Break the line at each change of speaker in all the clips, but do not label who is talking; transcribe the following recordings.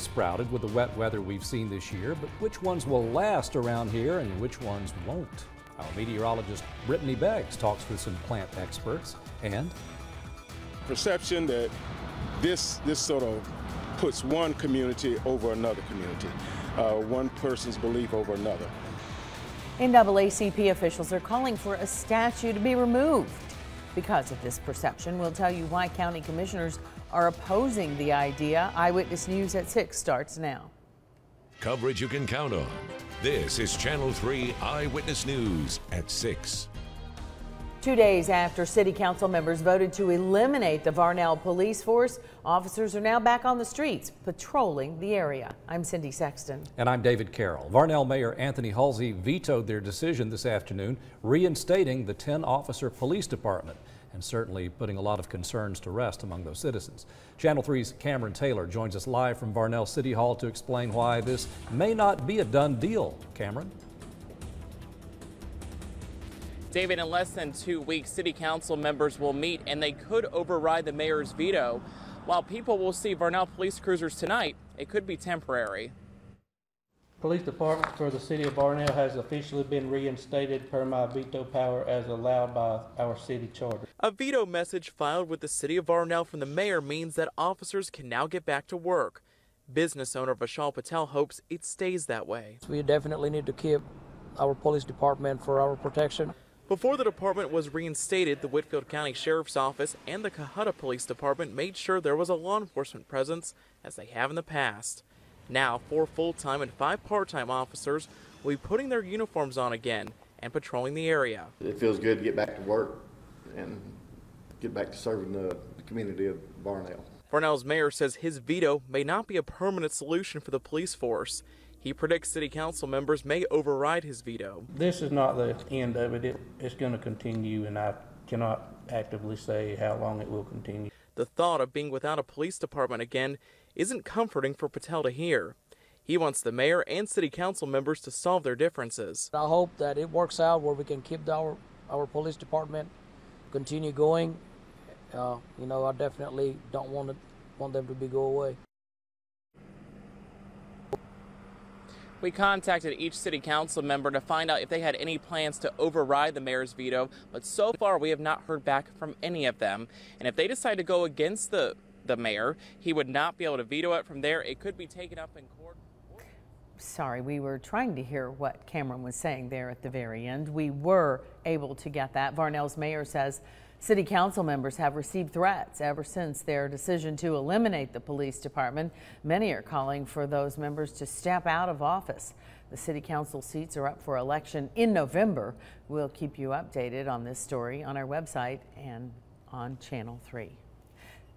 sprouted with the wet weather we've seen this year, but which ones will last around here and which ones won't? Our meteorologist Brittany Beggs talks with some plant experts, and
perception that this sort of puts one community over another community, one person's belief over another.
NAACP officials are calling for a statue to be removed because of this perception. We'll tell you why county commissioners are opposing the idea. Eyewitness News at 6 starts now.
Coverage you can count on. This is Channel 3 Eyewitness News at 6.
2 days after city council members voted to eliminate the Varnell police force, officers are now back on the streets patrolling the area. I'm Cindy Sexton.
And I'm David Carroll. Varnell Mayor Anthony Halsey vetoed their decision this afternoon, reinstating the 10-officer police department, and certainly putting a lot of concerns to rest among those citizens. Channel 3's Cameron Taylor joins us live from Varnell City Hall to explain why this may not be a done deal. Cameron?
David, in less than 2 weeks, city council members will meet and they could override the mayor's veto. While people will see Varnell police cruisers tonight, it could be temporary.
Police department for the city of Varnell has officially been reinstated per my veto power as allowed by our city charter.
A veto message filed with the city of Varnell from the mayor means that officers can now get back to work. Business owner Vishal Patel hopes it stays that way.
We definitely need to keep our police department for our protection.
Before the department was reinstated, the Whitfield County Sheriff's Office and the Cohutta Police Department made sure there was a law enforcement presence as they have in the past. Now, 4 full-time and 5 part-time officers will be putting their uniforms on again and patrolling the area.
It feels good to get back to work and get back to serving the community of Varnell.
Varnell's mayor says his veto may not be a permanent solution for the police force. He predicts city council members may override his veto.
This is not the end of it. It's going to continue, and I cannot actively say how long it will continue.
The thought of being without a police department again isn't comforting for Patel to hear. He wants the mayor and city council members to solve their differences.
I hope that it works out where we can keep our police department, continue going. I definitely don't want them to go away.
We contacted each city council member to find out if they had any plans to override the mayor's veto, but so far we have not heard back from any of them. And if they decide to go against the mayor, he would not be able to veto it. From there, it could be taken up in court.
Sorry, we were trying to hear what Cameron was saying there at the very end. We were able to get that. Varnell's mayor says city council members have received threats ever since their decision to eliminate the police department. Many are calling for those members to step out of office. The city council seats are up for election in November. We'll keep you updated on this story on our website and on Channel 3.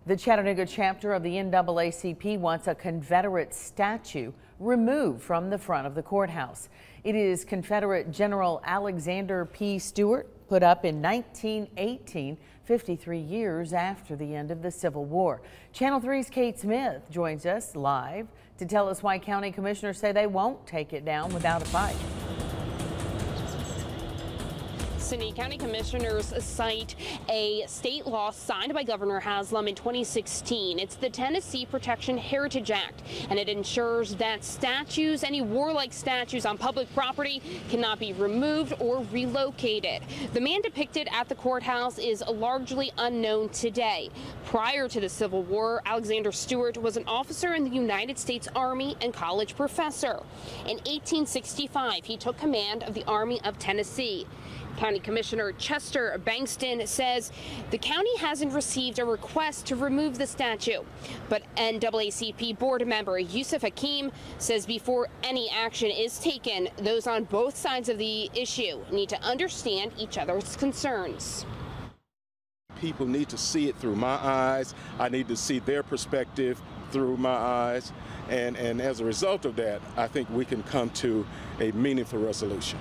The Chattanooga chapter of the NAACP wants a Confederate statue removed from the front of the courthouse. It is Confederate General Alexander P. Stewart, put up in 1918, 53 years after the end of the Civil War. Channel 3's Kate Smith joins us live to tell us why county commissioners say they won't take it down without a fight.
Cindy, county commissioners cite a state law signed by Governor Haslam in 2016. It's the Tennessee Protection Heritage Act, and it ensures that statues, any warlike statues on public property, cannot be removed or relocated. The man depicted at the courthouse is largely unknown today. Prior to the Civil War, Alexander Stewart was an officer in the United States Army and college professor. In 1865, he took command of the Army of Tennessee. County Commissioner Chester Bankston says the county hasn't received a request to remove the statue, but NAACP board member Yusuf Hakim says before any action is taken, those on both sides of the issue need to understand each other's concerns.
People need to see it through my eyes. I need to see their perspective through my eyes. And as a result of that, I think we can come to a meaningful resolution.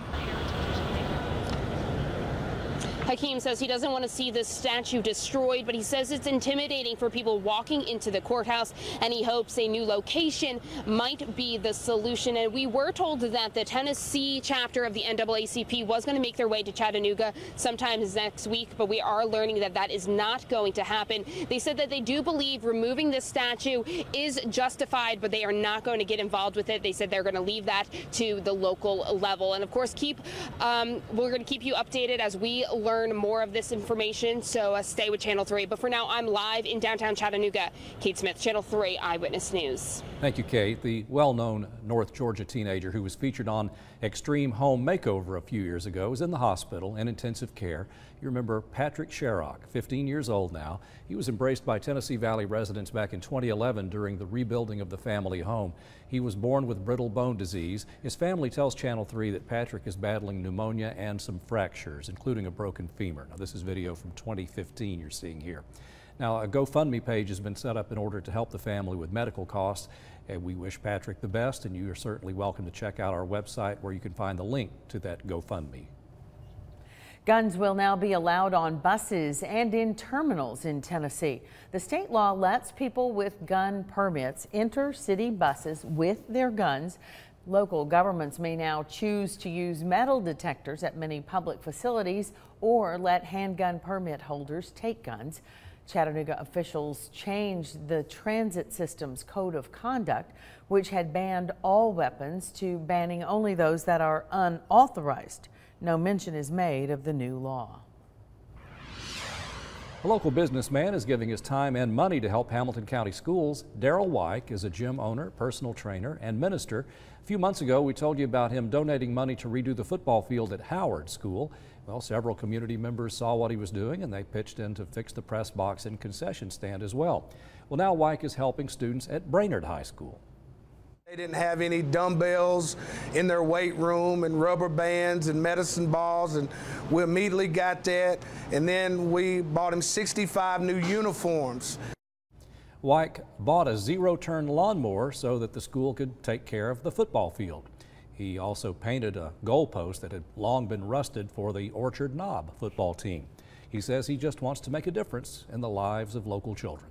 Hakeem says he doesn't want to see this statue destroyed, but he says it's intimidating for people walking into the courthouse, and he hopes a new location might be the solution. And we were told that the Tennessee chapter of the NAACP was going to make their way to Chattanooga sometime next week, but we are learning that that is not going to happen. They said that they do believe removing this statue is justified, but they are not going to get involved with it. They said they're going to leave that to the local level. And of course, we're going to keep you updated as we learn more of this information, so stay with Channel 3. But for now, I'm live in downtown Chattanooga. Kate Smith, Channel 3 Eyewitness News.
Thank you, Kate. The well-known North Georgia teenager who was featured on Extreme Home Makeover a few years ago is in the hospital in intensive care. You remember Patrick Sherrock, 15 years old now. He was embraced by Tennessee Valley residents back in 2011 during the rebuilding of the family home. He was born with brittle bone disease. His family tells Channel 3 that Patrick is battling pneumonia and some fractures, including a broken femur. Now, this is video from 2015 you're seeing here. Now, a GoFundMe page has been set up in order to help the family with medical costs. And we wish Patrick the best, and you are certainly welcome to check out our website where you can find the link to that GoFundMe.
Guns will now be allowed on buses and in terminals in Tennessee. The state law lets people with gun permits enter city buses with their guns. Local governments may now choose to use metal detectors at many public facilities or let handgun permit holders take guns. Chattanooga officials changed the transit system's code of conduct, which had banned all weapons, to banning only those that are unauthorized. No mention is made of the new law.
A local businessman is giving his time and money to help Hamilton County schools. Daryl Wyke is a gym owner, personal trainer, and minister. A few months ago, we told you about him donating money to redo the football field at Howard School. Well, several community members saw what he was doing, and they pitched in to fix the press box and concession stand as well. Well, now Wyke is helping students at Brainerd High School.
They didn't have any dumbbells in their weight room and rubber bands and medicine balls, and we immediately got that, and then we bought him 65 new uniforms.
Wyke bought a zero-turn lawnmower so that the school could take care of the football field. He also painted a goalpost that had long been rusted for the Orchard Knob football team. He says he just wants to make a difference in the lives of local children.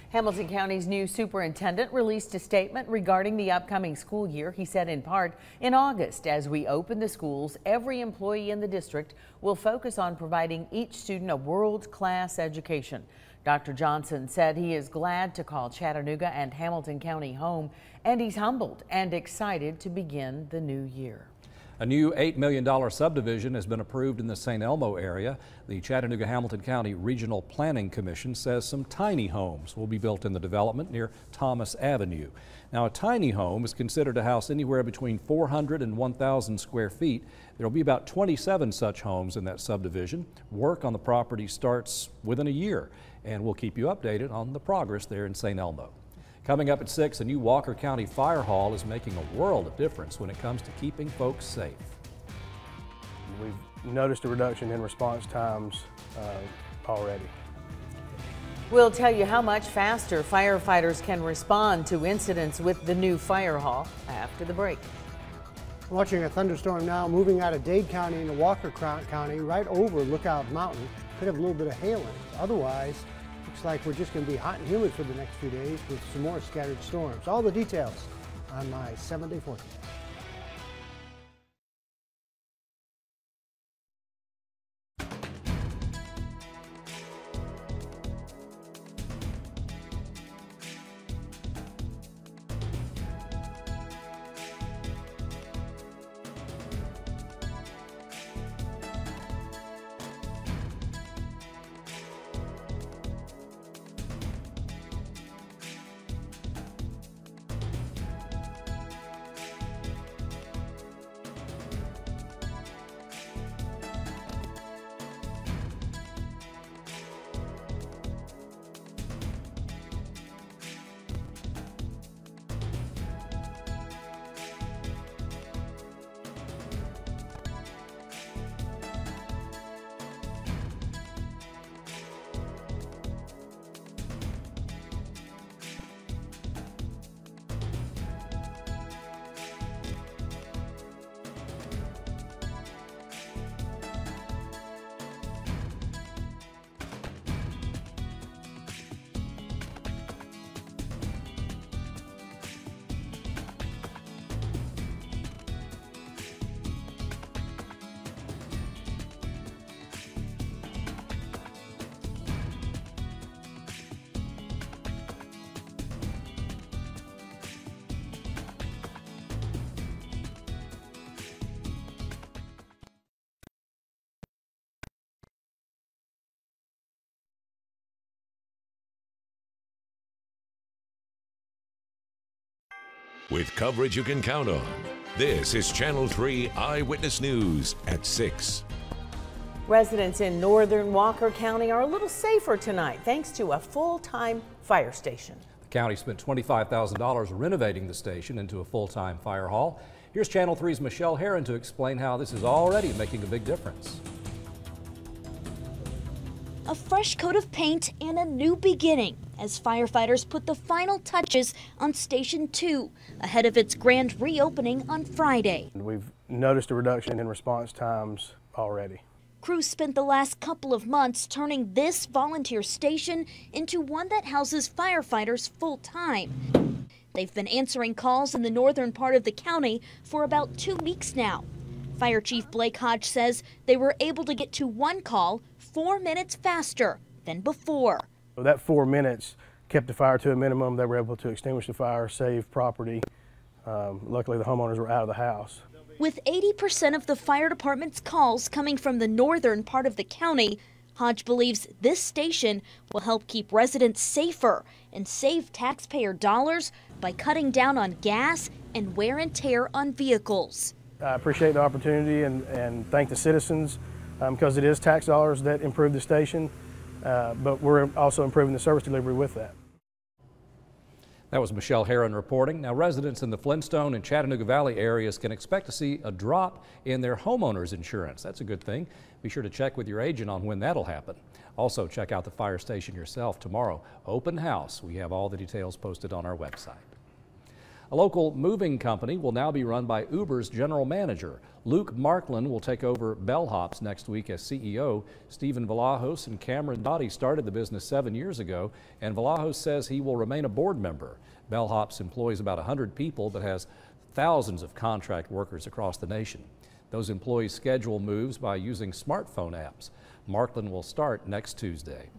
Hamilton County's new superintendent released a statement regarding the upcoming school year. He said in part, in August, as we open the schools, every employee in the district will focus on providing each student a world-class education. Dr. Johnson said he is glad to call Chattanooga and Hamilton County home, and he's humbled and excited to begin the new year.
A new $8 million subdivision has been approved in the St. Elmo area. The Chattanooga-Hamilton County Regional Planning Commission says some tiny homes will be built in the development near Thomas Avenue. Now, a tiny home is considered a house anywhere between 400 and 1,000 square feet. There will be about 27 such homes in that subdivision. Work on the property starts within a year, and we'll keep you updated on the progress there in St. Elmo. Coming up at 6, a new Walker County Fire Hall is making a world of difference when it comes to keeping folks safe.
We've noticed a reduction in response times already.
We'll tell you how much faster firefighters can respond to incidents with the new fire hall after the break.
Watching a thunderstorm now moving out of Dade County into Walker County right over Lookout Mountain. Could have a little bit of hail in it. Otherwise, looks like we're just going to be hot and humid for the next few days with some more scattered storms. All the details on my 7-day forecast.
with coverage you can count on. This is Channel 3 Eyewitness News at 6.
Residents in northern Walker County are a little safer tonight thanks to a full-time fire station.
The county spent $25,000 renovating the station into a full-time fire hall. Here's Channel 3's Michelle Herron to explain how this is already making a big difference.
A fresh coat of paint and a new beginning as firefighters put the final touches on Station 2 ahead of its grand reopening on Friday.
We've noticed a reduction in response times already.
Crews spent the last couple of months turning this volunteer station into one that houses firefighters full-time. They've been answering calls in the northern part of the county for about 2 weeks now. Fire Chief Blake Hodge says they were able to get to one call 4 minutes faster than before.
That 4 minutes kept the fire to a minimum. They were able to extinguish the fire, save property. Luckily, the homeowners were out of the house.
With 80% of the fire department's calls coming from the northern part of the county, Hodge believes this station will help keep residents safer and save taxpayer dollars by cutting down on gas and wear and tear on vehicles.
I appreciate the opportunity and thank the citizens because it is tax dollars that improve the station, but we're also improving the service delivery with that.
That was Michelle Herron reporting. Now, residents in the Flintstone and Chattanooga Valley areas can expect to see a drop in their homeowners insurance. That's a good thing. Be sure to check with your agent on when that'll happen. Also, check out the fire station yourself tomorrow. Open house. We have all the details posted on our website. A local moving company will now be run by Uber's general manager. Luke Marklin will take over Bellhops next week as CEO. Stephen Vlahos and Cameron Dottie started the business 7 years ago, and Vlahos says he will remain a board member. Bellhops employs about 100 people but has thousands of contract workers across the nation. Those employees schedule moves by using smartphone apps. Marklin will start next Tuesday.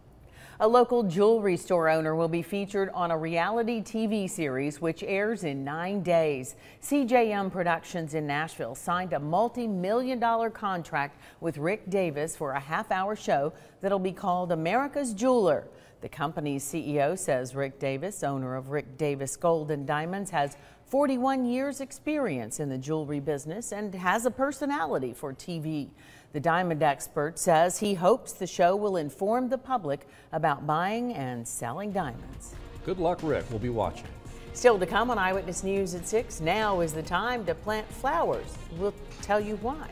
A local jewelry store owner will be featured on a reality TV series which airs in 9 days. CJM Productions in Nashville signed a multi-million-dollar contract with Rick Davis for a half-hour show that'll be called America's Jeweler. The company's CEO says Rick Davis, owner of Rick Davis Gold and Diamonds, has 41 years experience in the jewelry business and has a personality for TV. The diamond expert says he hopes the show will inform the public about buying and selling diamonds.
Good luck, Rick. We'll be watching.
Still to come on Eyewitness News at 6. Now is the time to plant flowers. We'll tell you why.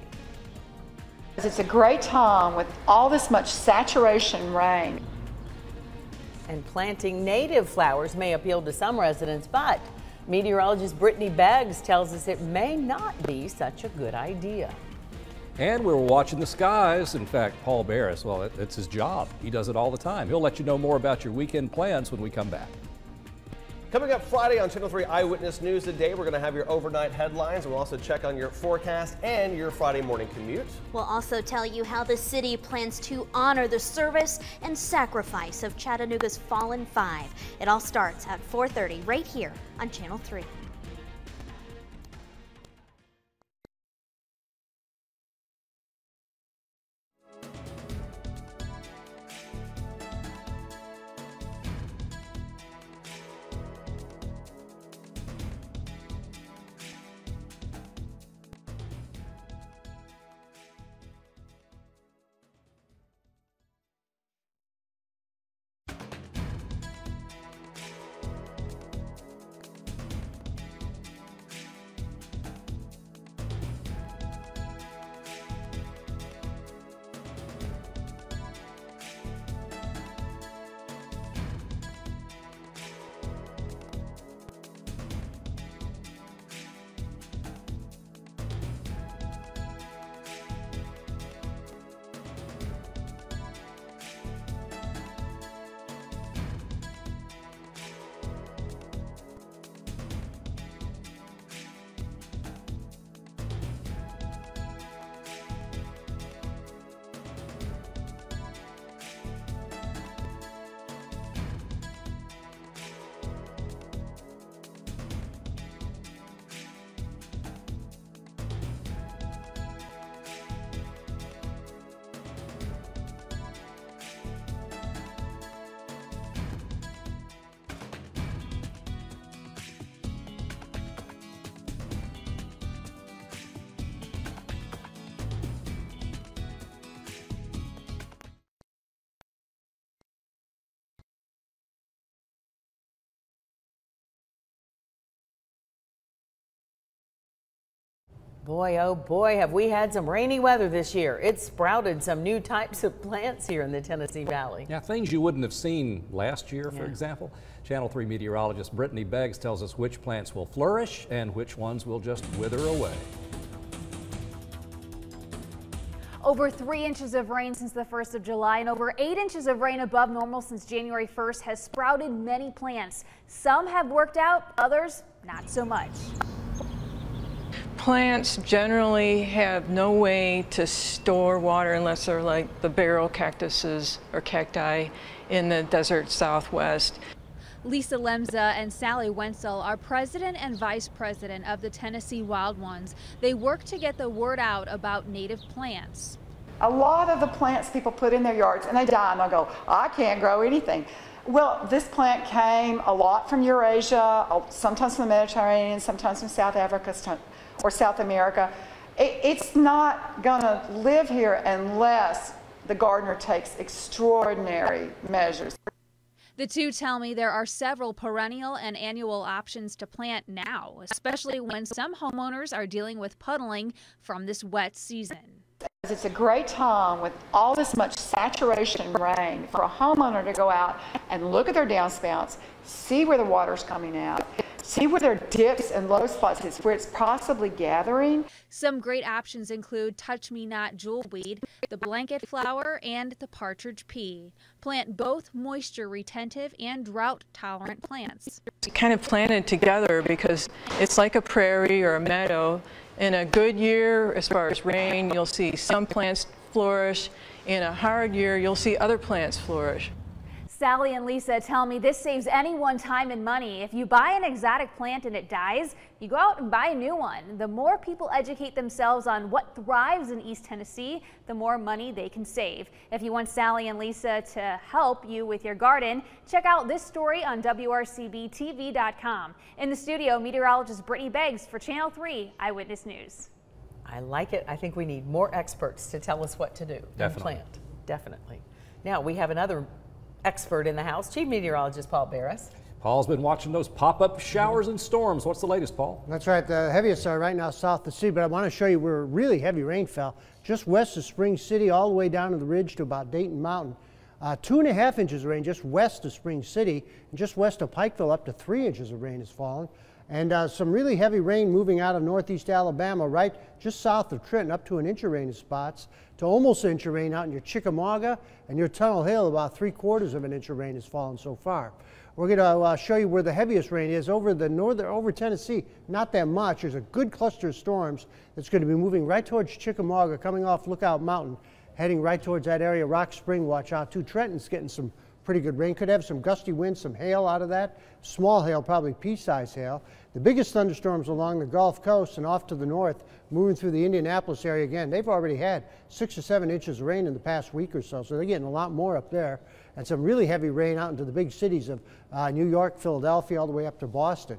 It's a great time with all this much saturation rain.
And planting native flowers may appeal to some residents, but meteorologist Brittany Beggs tells us it may not be such a good idea.
And we're watching the skies. In fact, Paul Barris, well, it's his job. He does it all the time. He'll let you know more about your weekend plans when we come back.
Coming up Friday on Channel 3 Eyewitness News Today, we're going to have your overnight headlines. We'll also check on your forecast and your Friday morning commute.
We'll also tell you how the city plans to honor the service and sacrifice of Chattanooga's Fallen Five. It all starts at 4:30 right here on Channel 3.
Boy, oh boy, have we had some rainy weather this year. It's sprouted some new types of plants here in the Tennessee Valley.
Yeah, things you wouldn't have seen last year, for example. Channel 3 meteorologist Brittany Beggs tells us which plants will flourish and which ones will just wither away.
Over 3 inches of rain since the 1st of July and over 8 inches of rain above normal since January 1st has sprouted many plants. Some have worked out, others not so much.
Plants generally have no way to store water unless they're like the barrel cactuses or cacti in the desert Southwest.
Lisa Lemza and Sally Wenzel are president and vice president of the Tennessee Wild Ones. They work to get the word out about native plants.
A lot of the plants people put in their yards and they die and they'll go, I can't grow anything. Well, this plant came a lot from Eurasia, sometimes from the Mediterranean, sometimes from South Africa or South America. It's not going to live here unless the gardener takes extraordinary measures.
The two tell me there are several perennial and annual options to plant now, especially when some homeowners are dealing with puddling from this wet season.
It's a great time with all this much saturation rain for a homeowner to go out and look at their downspouts, see where the water's coming out, see where there are dips and low spots is, where it's possibly gathering.
Some great options include Touch Me Not jewelweed, the blanket flower, and the partridge pea. Plant both moisture retentive and drought tolerant plants.
Kind of planted together because it's like a prairie or a meadow. In a good year, as far as rain, you'll see some plants flourish. In a hard year, you'll see other plants flourish.
Sally and Lisa tell me this saves anyone time and money. If you buy an exotic plant and it dies, you go out and buy a new one. The more people educate themselves on what thrives in East Tennessee, the more money they can save. If you want Sally and Lisa to help you with your garden, check out this story on WRCBTV.com. In the studio, meteorologist Brittany Beggs for Channel 3 Eyewitness News.
I like it. I think we need more experts to tell us what to do and plant. Definitely. Now we have another expert in the house, Chief Meteorologist Paul Barris.
Paul's been watching those pop-up showers and storms. What's the latest, Paul?
That's right. The heaviest are right now south of the city, but I want to show you where really heavy rain fell just west of Spring City all the way down to the ridge to about Dayton Mountain. 2.5 inches of rain just west of Spring City, and just west of Pikeville up to 3 inches of rain has fallen. And some really heavy rain moving out of northeast Alabama right just south of Trenton, up to an inch of rain in spots, to almost an inch of rain out in your Chickamauga and your Tunnel Hill. About 3/4 of an inch of rain has fallen so far. We're going to show you where the heaviest rain is over the over Tennessee. Not that much. There's a good cluster of storms that's going to be moving right towards Chickamauga, coming off Lookout Mountain, heading right towards that area. Rock Spring, watch out too. Trenton's getting some pretty good rain. Could have some gusty winds, some hail out of that. Small hail, probably pea-sized hail. The biggest thunderstorms along the Gulf Coast and off to the north, moving through the Indianapolis area again. They've already had 6 or 7 inches of rain in the past week or so they're getting a lot more up there. And some really heavy rain out into the big cities of New York, Philadelphia, all the way up to Boston.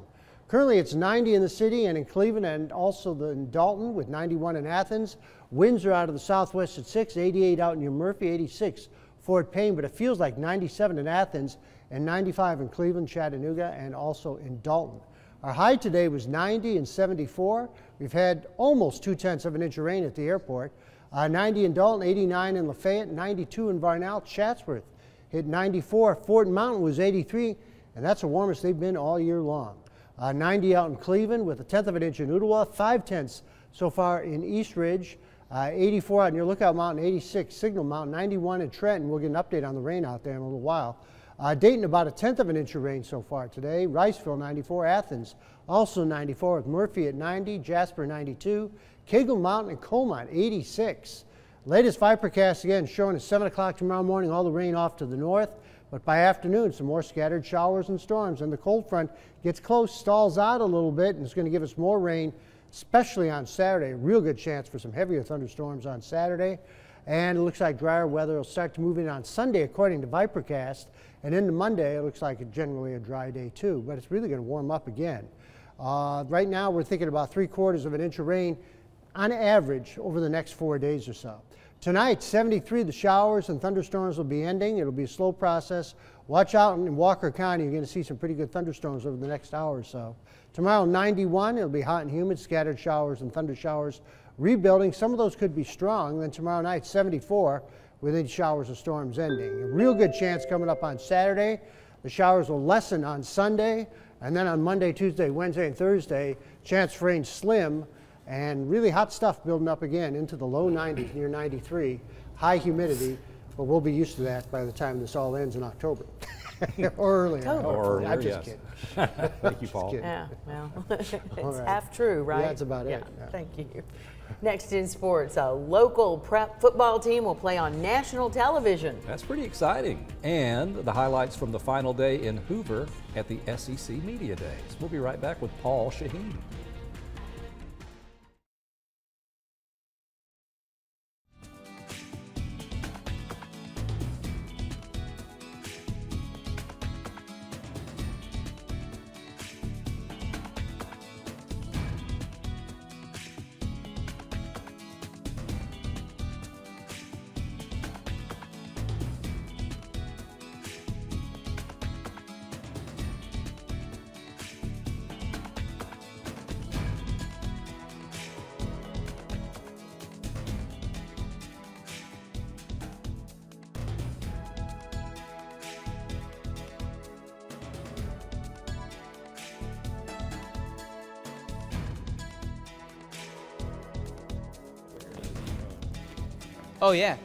Currently it's 90 in the city and in Cleveland, and also in Dalton with 91 in Athens. Winds are out of the southwest at 6, 88 out in New Murphy, 86 Fort Payne, but it feels like 97 in Athens and 95 in Cleveland, Chattanooga, and also in Dalton. Our high today was 90 and 74. We've had almost 2/10 of an inch of rain at the airport. 90 in Dalton, 89 in Lafayette, 92 in Varnell. Chatsworth hit 94. Fort Mountain was 83, and that's the warmest they've been all year long. 90 out in Cleveland with 1/10 of an inch in Ottawa, 5/10 so far in East Ridge. 84 out near Lookout Mountain, 86 Signal Mountain, 91 in Trenton. We'll get an update on the rain out there in a little while. Dayton about 1/10 of an inch of rain so far today. Riceville 94, Athens also 94 with Murphy at 90, Jasper 92, Cagle Mountain and Colmont 86. Latest Vipercast again showing at 7 o'clock tomorrow morning all the rain off to the north, but by afternoon some more scattered showers and storms, and the cold front gets close, stalls out a little bit, and it's going to give us more rain, especially on Saturday. A real good chance for some heavier thunderstorms on Saturday. And it looks like drier weather will start to move in on Sunday according to Vipercast. And into Monday, it looks like it's generally a dry day too, but it's really going to warm up again. Right now, we're thinking about 3/4 of an inch of rain on average over the next 4 days or so. Tonight, 73, the showers and thunderstorms will be ending. It'll be a slow process. watch out in Walker County. You're going to see some pretty good thunderstorms over the next hour or so. Tomorrow, 91. It'll be hot and humid, scattered showers and thunder showers. Rebuilding, some of those could be strong. Then tomorrow night, 74, with any showers or storms ending. A real good chance coming up on Saturday. The showers will lessen on Sunday, and then on Monday, Tuesday, Wednesday, and Thursday, chance for rain slim, and really hot stuff building up again into the low 90s, near 93. High humidity, but we'll be used to that by the time this all ends in October. Or earlier.
Or earlier,
I'm just
yes.
kidding.
Thank you, Paul.
Yeah, well, it's
right.
half true, right?
Yeah, that's about it.
Yeah. Thank you. Next in sports, a local prep football team will play on national television.
That's pretty exciting. And the highlights from the final day in Hoover at the SEC Media Days. We'll be right back with Paul Shaheen.
Oh, yeah.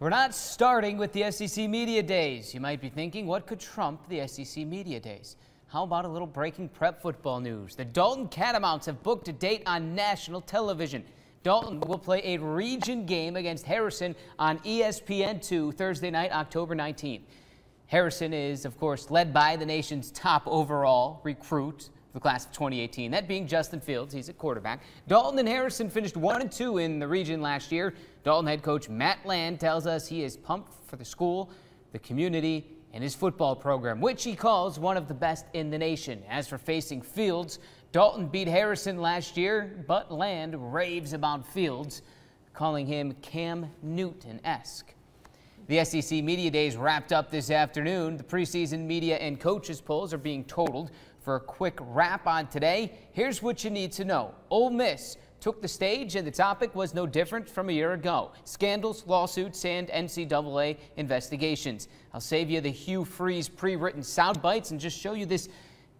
We're not starting with the SEC Media Days. You might be thinking, what could trump the SEC Media Days? How about a little breaking prep football news? The Dalton Catamounts have booked a date on national television. Dalton will play a region game against Harrison on ESPN2 Thursday night, October 19th. Harrison is, of course, led by the nation's top overall recruit for the class of 2018, that being Justin Fields. He's a quarterback. Dalton and Harrison finished 1-2 in the region last year. Dalton head coach Matt Land tells us he is pumped for the school, the community, and his football program, which he calls one of the best in the nation. As for facing Fields, Dalton beat Harrison last year, but Land raves about Fields, calling him Cam Newton-esque. The SEC Media Days wrapped up this afternoon. The preseason media and coaches polls are being totaled. For a quick wrap on today, here's what you need to know. Ole Miss took the stage, and the topic was no different from a year ago. Scandals, lawsuits, and NCAA investigations. I'll save you the Hugh Freeze pre-written sound bites and just show you this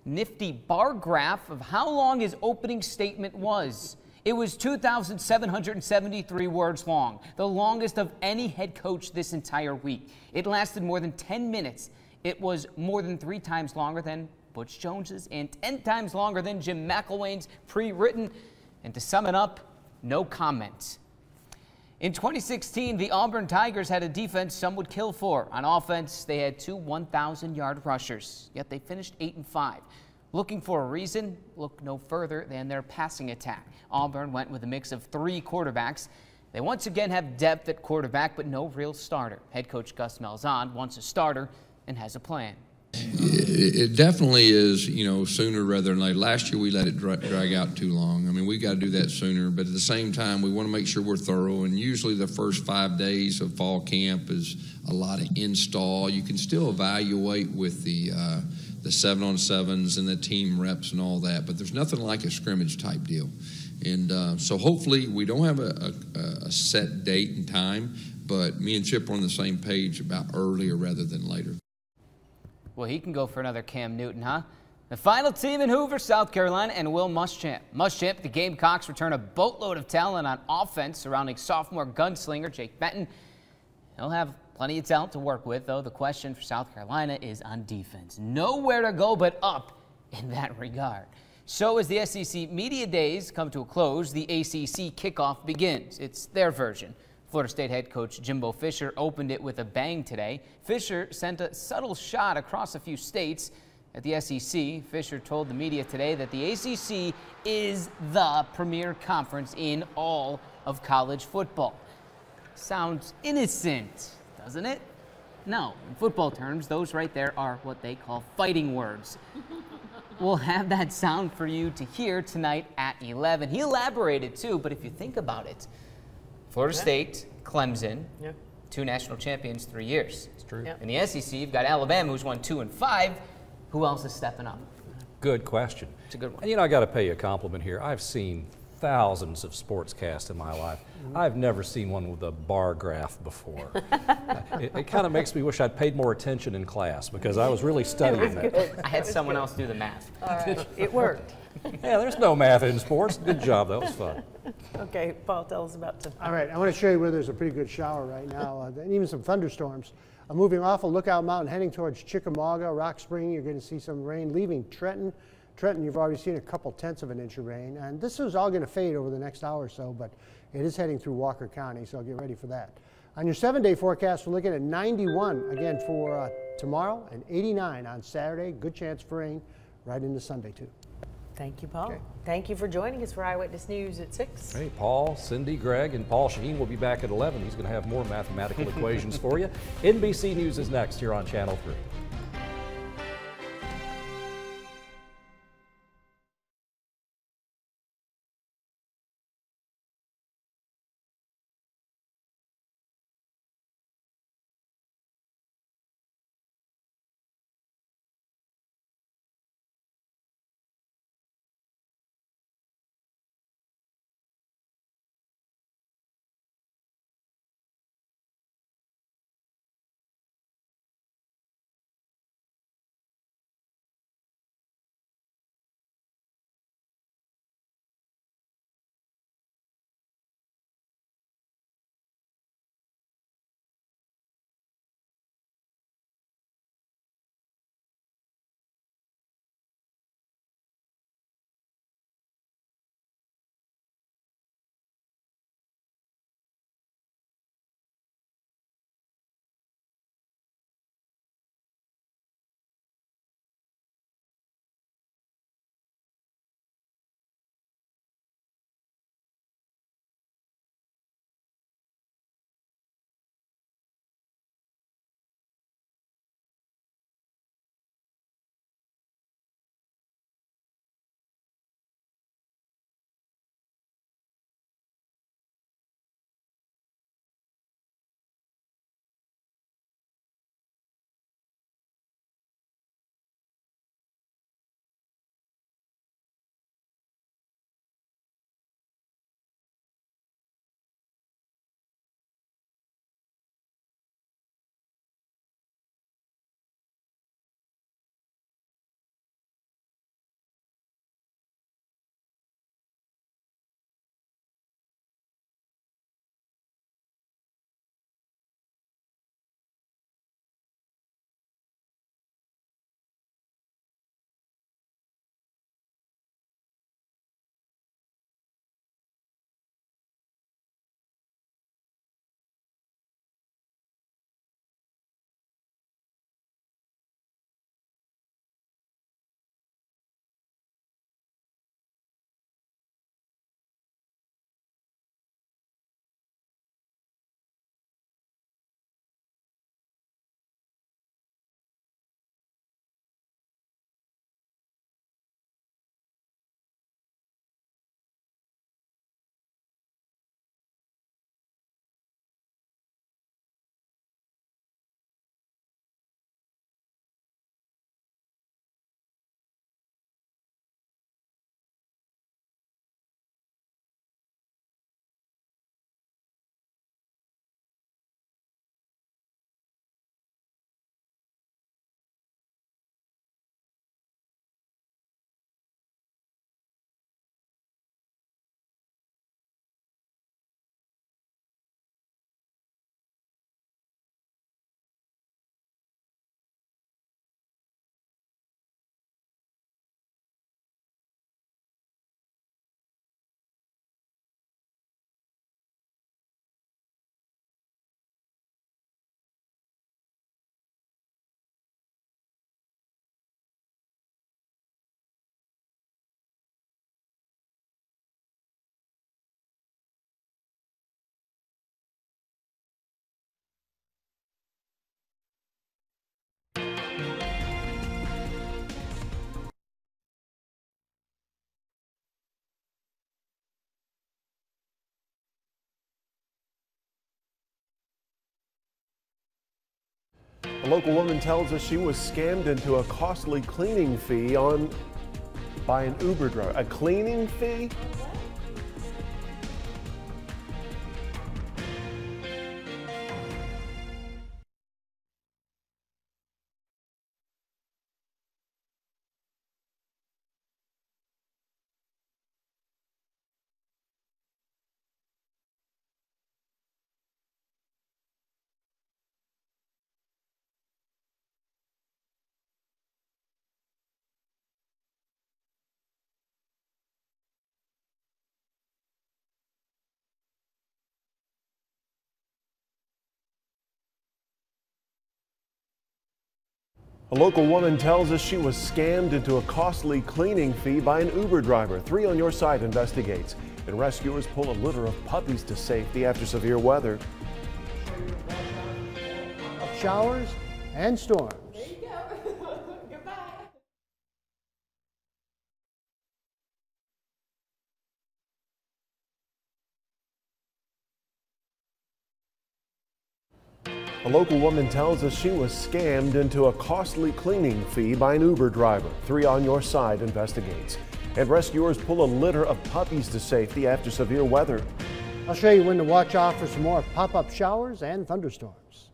nifty bar graph of how long his opening statement was. It was 2,773 words long, the longest of any head coach this entire week. It lasted more than 10 minutes. It was more than 3 times longer than Butch Jones's and 10 times longer than Jim McElwain's pre-written. And to sum it up, no comment. In 2016, the Auburn Tigers had a defense some would kill for. On offense, they had 2 1,000-yard rushers, yet they finished 8-5. Looking for a reason? Look no further than their passing attack. Auburn went with a mix of 3 quarterbacks. They once again have depth at quarterback, but no real starter. Head coach Gus Malzahn wants a starter and has a plan.
It definitely is, sooner rather than later. Last year we let it drag out too long. I mean, we got to do that sooner, but at the same time, we want to make sure we're thorough. And usually the first 5 days of fall camp is a lot of install. You can still evaluate with the 7-on-7s and the team reps and all that, but there's nothing like a scrimmage type deal. And so hopefully we don't have a set date and time, but me and Chip are on the same page about earlier rather than later.
Well, he can go for another Cam Newton, huh? The final team in Hoover, South Carolina, and Will Muschamp. Muschamp, the Gamecocks return a boatload of talent on offense surrounding sophomore gunslinger Jake Benton. He'll have plenty of talent to work with, though the question for South Carolina is on defense. Nowhere to go but up in that regard. So as the SEC Media Days come to a close, the ACC kickoff begins. It's their version. Florida State head coach Jimbo Fisher opened it with a bang today. Fisher sent a subtle shot across a few states at the SEC. Fisher told the media today that the ACC is the premier conference in all of college football. Sounds innocent, doesn't it? No, in football terms, those right there are what they call fighting words. We'll have that sound for you to hear tonight at 11. He elaborated too, but if you think about it, Florida State, Clemson, 2 national champions, 3 years.
It's true.
In the SEC, you've got Alabama, who's won 2 and 5. Who else is stepping up?
Good question.
It's a good one.
And I got to pay you a compliment here. I've seen thousands of sportscasts in my life. I've never seen one with a bar graph before. It kind of makes me wish I'd paid more attention in class because I was really studying that.
I had someone else do the math.
All right, it worked.
Yeah, there's no math in sports. Good job. That was fun.
Okay, Paul, tell us about tonight.
All right, I want to show you where there's a pretty good shower right now, and even some thunderstorms. Moving off of Lookout Mountain, heading towards Chickamauga, Rock Spring, you're going to see some rain leaving Trenton. Trenton, you've already seen a couple tenths of an inch of rain, and this is all going to fade over the next hour or so, but it is heading through Walker County, so get ready for that. On your 7-day forecast, we're looking at 91 again for tomorrow and 89 on Saturday. Good chance for rain right into Sunday, too.
Thank you, Paul.
Okay.
Thank you for joining us for Eyewitness News at 6.
Hey, Paul, Cindy, Greg, and Paul Shaheen will be back at 11. He's going to have more mathematical equations for you. NBC News is next here on Channel 3.
A local woman tells us she was scammed into a costly cleaning fee by an Uber driver. A cleaning fee? A local woman tells us she was scammed into a costly cleaning fee by an Uber driver. 3 on Your Side investigates, and rescuers pull a litter of puppies to safety after severe weather.
Showers and storms.
A local woman tells us she was scammed into a costly cleaning fee by an Uber driver. 3 on Your Side investigates, and rescuers pull a litter of puppies to safety after severe weather.
I'll show you when to watch out for some more pop-up showers and thunderstorms.